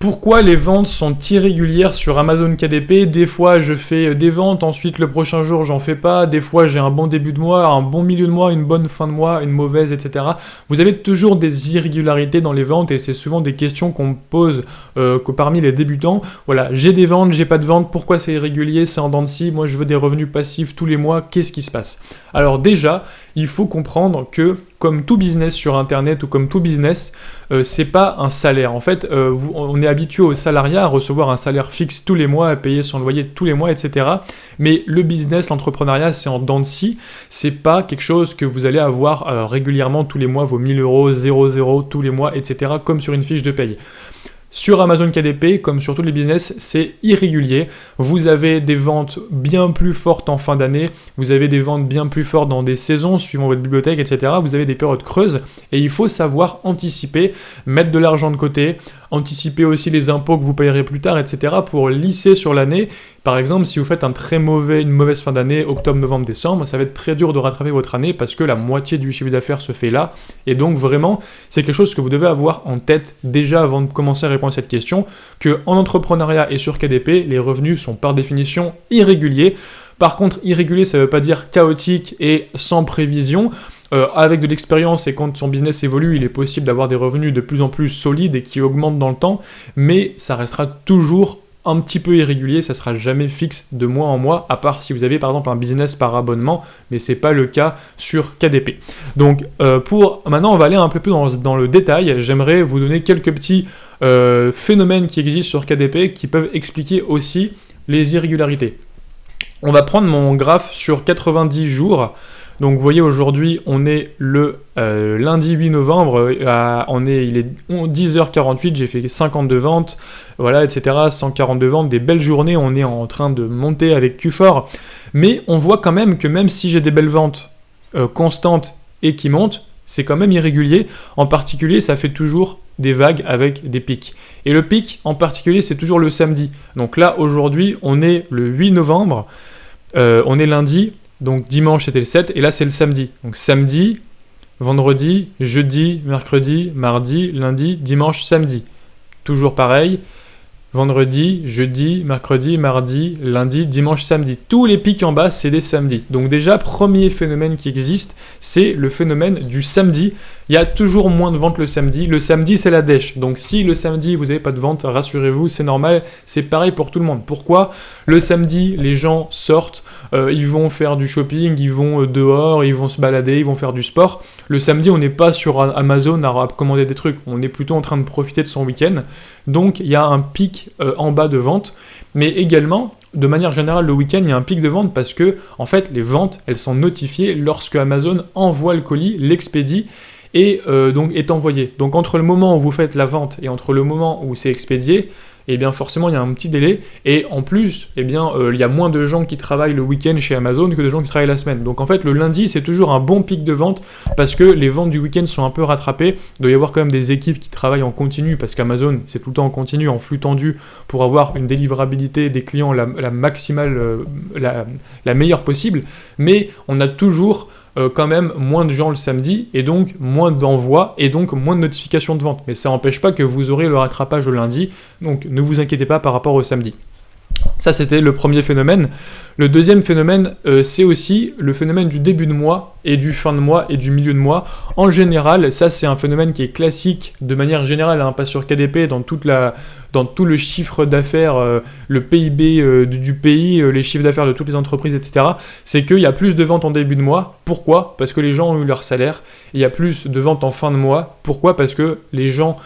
Pourquoi les ventes sont irrégulières sur Amazon KDP? Des fois je fais des ventes, ensuite le prochain jour j'en fais pas, des fois j'ai un bon début de mois, un bon milieu de mois, une bonne fin de mois, une mauvaise, etc. Vous avez toujours des irrégularités dans les ventes et c'est souvent des questions qu'on me pose que parmi les débutants. Voilà, j'ai des ventes, j'ai pas de ventes, pourquoi c'est irrégulier, c'est en dents de scie, moi je veux des revenus passifs tous les mois, qu'est-ce qui se passe? Alors déjà, il faut comprendre que comme tout business sur internet ou comme tout business, c'est pas un salaire. En fait, on est habitué au salariat, à recevoir un salaire fixe tous les mois, à payer son loyer tous les mois, etc. Mais le business, l'entrepreneuriat, c'est en dents de scie. C'est pas quelque chose que vous allez avoir régulièrement tous les mois, vos 1000 euros, 0,0 tous les mois, etc. comme sur une fiche de paye. Sur Amazon KDP, comme sur tous les business, c'est irrégulier. Vous avez des ventes bien plus fortes en fin d'année, vous avez des ventes bien plus fortes dans des saisons, suivant votre bibliothèque, etc. Vous avez des périodes creuses et il faut savoir anticiper, mettre de l'argent de côté, anticiper aussi les impôts que vous payerez plus tard, etc. pour lisser sur l'année. Par exemple, si vous faites une mauvaise fin d'année, octobre, novembre, décembre, ça va être très dur de rattraper votre année parce que la moitié du chiffre d'affaires se fait là. Et donc vraiment, c'est quelque chose que vous devez avoir en tête déjà avant de commencer à répondre à cette question, qu'en entrepreneuriat et sur KDP, les revenus sont par définition irréguliers. Par contre, irrégulier, ça ne veut pas dire chaotique et sans prévision. Avec de l'expérience et quand son business évolue, il est possible d'avoir des revenus de plus en plus solides et qui augmentent dans le temps, mais ça restera toujours un petit peu irrégulier, ça sera jamais fixe de mois en mois, à part si vous avez par exemple un business par abonnement, mais c'est pas le cas sur KDP. Donc maintenant on va aller un peu plus dans le détail, j'aimerais vous donner quelques petits phénomènes qui existent sur KDP qui peuvent expliquer aussi les irrégularités. On va prendre mon graphe sur 90 jours. Donc vous voyez aujourd'hui on est le lundi 8 novembre, il est 10h48, j'ai fait 52 ventes, voilà, etc. 142 ventes, des belles journées, on est en train de monter avec Q4. Mais on voit quand même que même si j'ai des belles ventes constantes et qui montent, c'est quand même irrégulier. En particulier, ça fait toujours des vagues avec des pics. Et le pic en particulier, c'est toujours le samedi. Donc là, aujourd'hui, on est le 8 novembre, on est lundi. Donc dimanche c'était le 7 et là c'est le samedi. Donc samedi, vendredi, jeudi, mercredi, mardi, lundi, dimanche, samedi. Toujours pareil. Vendredi, jeudi, mercredi, mardi, lundi, dimanche, samedi. Tous les pics en bas, c'est des samedis. Donc déjà, premier phénomène qui existe, c'est le phénomène du samedi. Il y a toujours moins de ventes le samedi. Le samedi, c'est la dèche. Donc si le samedi, vous n'avez pas de vente, rassurez-vous, c'est normal. C'est pareil pour tout le monde. Pourquoi? Le samedi, les gens sortent, ils vont faire du shopping, ils vont dehors, ils vont se balader, ils vont faire du sport. Le samedi, on n'est pas sur Amazon à commander des trucs. On est plutôt en train de profiter de son week-end. Donc il y a un pic en bas de vente, mais également, de manière générale, le week-end, il y a un pic de vente parce que, en fait, les ventes, elles sont notifiées lorsque Amazon envoie le colis, l'expédie, et donc est envoyé. Donc entre le moment où vous faites la vente et entre le moment où c'est expédié, eh bien forcément il y a un petit délai, et en plus, eh bien, il y a moins de gens qui travaillent le week-end chez Amazon que de gens qui travaillent la semaine. Donc en fait le lundi c'est toujours un bon pic de vente parce que les ventes du week-end sont un peu rattrapées. Il doit y avoir quand même des équipes qui travaillent en continu parce qu'Amazon c'est tout le temps en continu, en flux tendu, pour avoir une délivrabilité des clients la maximale, la meilleure possible, mais on a toujours quand même moins de gens le samedi et donc moins d'envois et donc moins de notifications de vente. Mais ça n'empêche pas que vous aurez le rattrapage le lundi, donc ne vous inquiétez pas par rapport au samedi. Ça, c'était le premier phénomène. Le deuxième phénomène, c'est aussi le phénomène du début de mois et du fin de mois et du milieu de mois. En général, ça, c'est un phénomène qui est classique de manière générale, hein, pas sur KDP, dans tout le chiffre d'affaires, le PIB du pays, les chiffres d'affaires de toutes les entreprises, etc. C'est qu'il y a plus de ventes en début de mois. Pourquoi? Parce que les gens ont eu leur salaire. Il y a plus de ventes en fin de mois. Pourquoi? Parce que les gens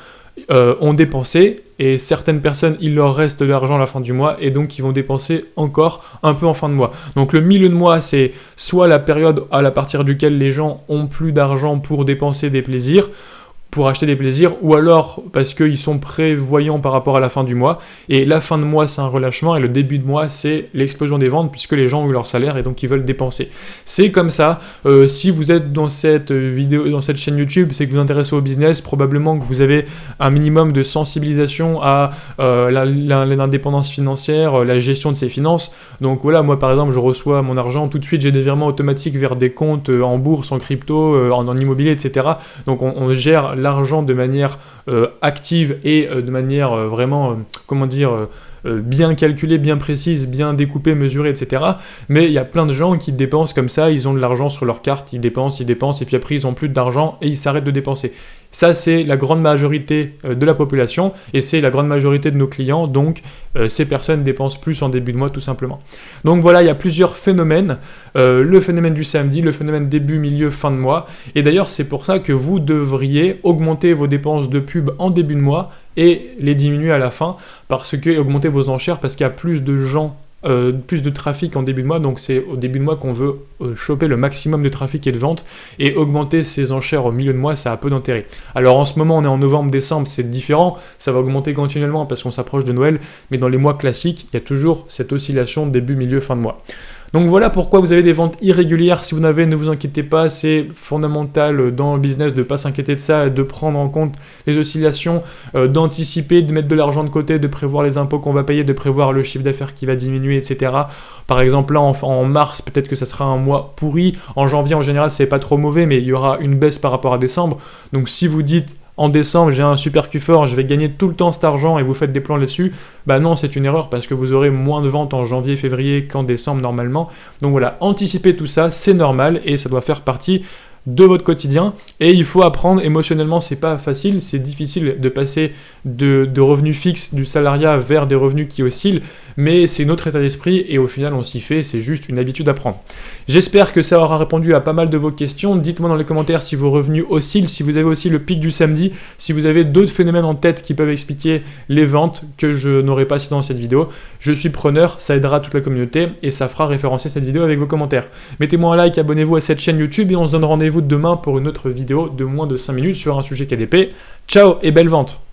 ont dépensé et certaines personnes, il leur reste de l'argent à la fin du mois et donc ils vont dépenser encore un peu en fin de mois. Donc le milieu de mois, c'est soit la période à partir duquel les gens ont plus d'argent pour dépenser des plaisirs, pour acheter des plaisirs, ou alors parce qu'ils sont prévoyants par rapport à la fin du mois, et la fin de mois c'est un relâchement, et le début de mois c'est l'explosion des ventes, puisque les gens ont eu leur salaire et donc ils veulent dépenser. C'est comme ça, si vous êtes dans cette vidéo, dans cette chaîne YouTube, c'est que vous vous intéressez au business, probablement que vous avez un minimum de sensibilisation à l'indépendance financière, la gestion de ses finances. Donc voilà, moi par exemple je reçois mon argent, tout de suite j'ai des virements automatiques vers des comptes en bourse, en crypto, en immobilier, etc. Donc on gère l'argent de manière active et de manière vraiment, bien calculée, bien précise, bien découpée, mesurée, etc. Mais il y a plein de gens qui dépensent comme ça, ils ont de l'argent sur leur carte, ils dépensent, et puis après ils ont plus d'argent et ils s'arrêtent de dépenser. Ça, c'est la grande majorité de la population, et c'est la grande majorité de nos clients, donc ces personnes dépensent plus en début de mois tout simplement. Donc voilà, il y a plusieurs phénomènes, le phénomène du samedi, le phénomène début, milieu, fin de mois, et d'ailleurs c'est pour ça que vous devriez augmenter vos dépenses de pub en début de mois et les diminuer à la fin, parce que augmenter vos enchères, parce qu'il y a plus de gens, plus de trafic en début de mois, donc c'est au début de mois qu'on veut choper le maximum de trafic et de vente, et augmenter ses enchères au milieu de mois, ça a peu d'intérêt. Alors en ce moment on est en novembre-décembre, c'est différent, ça va augmenter continuellement parce qu'on s'approche de Noël, mais dans les mois classiques, il y a toujours cette oscillation début, milieu, fin de mois. Donc voilà pourquoi vous avez des ventes irrégulières. Si vous en avez, ne vous inquiétez pas, c'est fondamental dans le business de ne pas s'inquiéter de ça, de prendre en compte les oscillations, d'anticiper, de mettre de l'argent de côté, de prévoir les impôts qu'on va payer, de prévoir le chiffre d'affaires qui va diminuer, etc. Par exemple, là, en mars, peut-être que ça sera un mois pourri. En janvier, en général, c'est pas trop mauvais, mais il y aura une baisse par rapport à décembre. Donc si vous dites en décembre, j'ai un super Q4, je vais gagner tout le temps cet argent et vous faites des plans là-dessus, bah non, c'est une erreur parce que vous aurez moins de ventes en janvier, février qu'en décembre normalement. Donc voilà, anticipez tout ça, c'est normal et ça doit faire partie de votre quotidien, et il faut apprendre émotionnellement, c'est pas facile, c'est difficile de passer de revenus fixes du salariat vers des revenus qui oscillent, mais c'est notre état d'esprit et au final on s'y fait, c'est juste une habitude à prendre. J'espère que ça aura répondu à pas mal de vos questions. Dites-moi dans les commentaires si vos revenus oscillent, si vous avez aussi le pic du samedi, si vous avez d'autres phénomènes en tête qui peuvent expliquer les ventes que je n'aurais pas cité dans cette vidéo. Je suis preneur, ça aidera toute la communauté et ça fera référencer cette vidéo avec vos commentaires. Mettez-moi un like, abonnez-vous à cette chaîne YouTube et on se donne rendez-vous demain pour une autre vidéo de moins de 5 minutes sur un sujet KDP. Ciao et belle vente!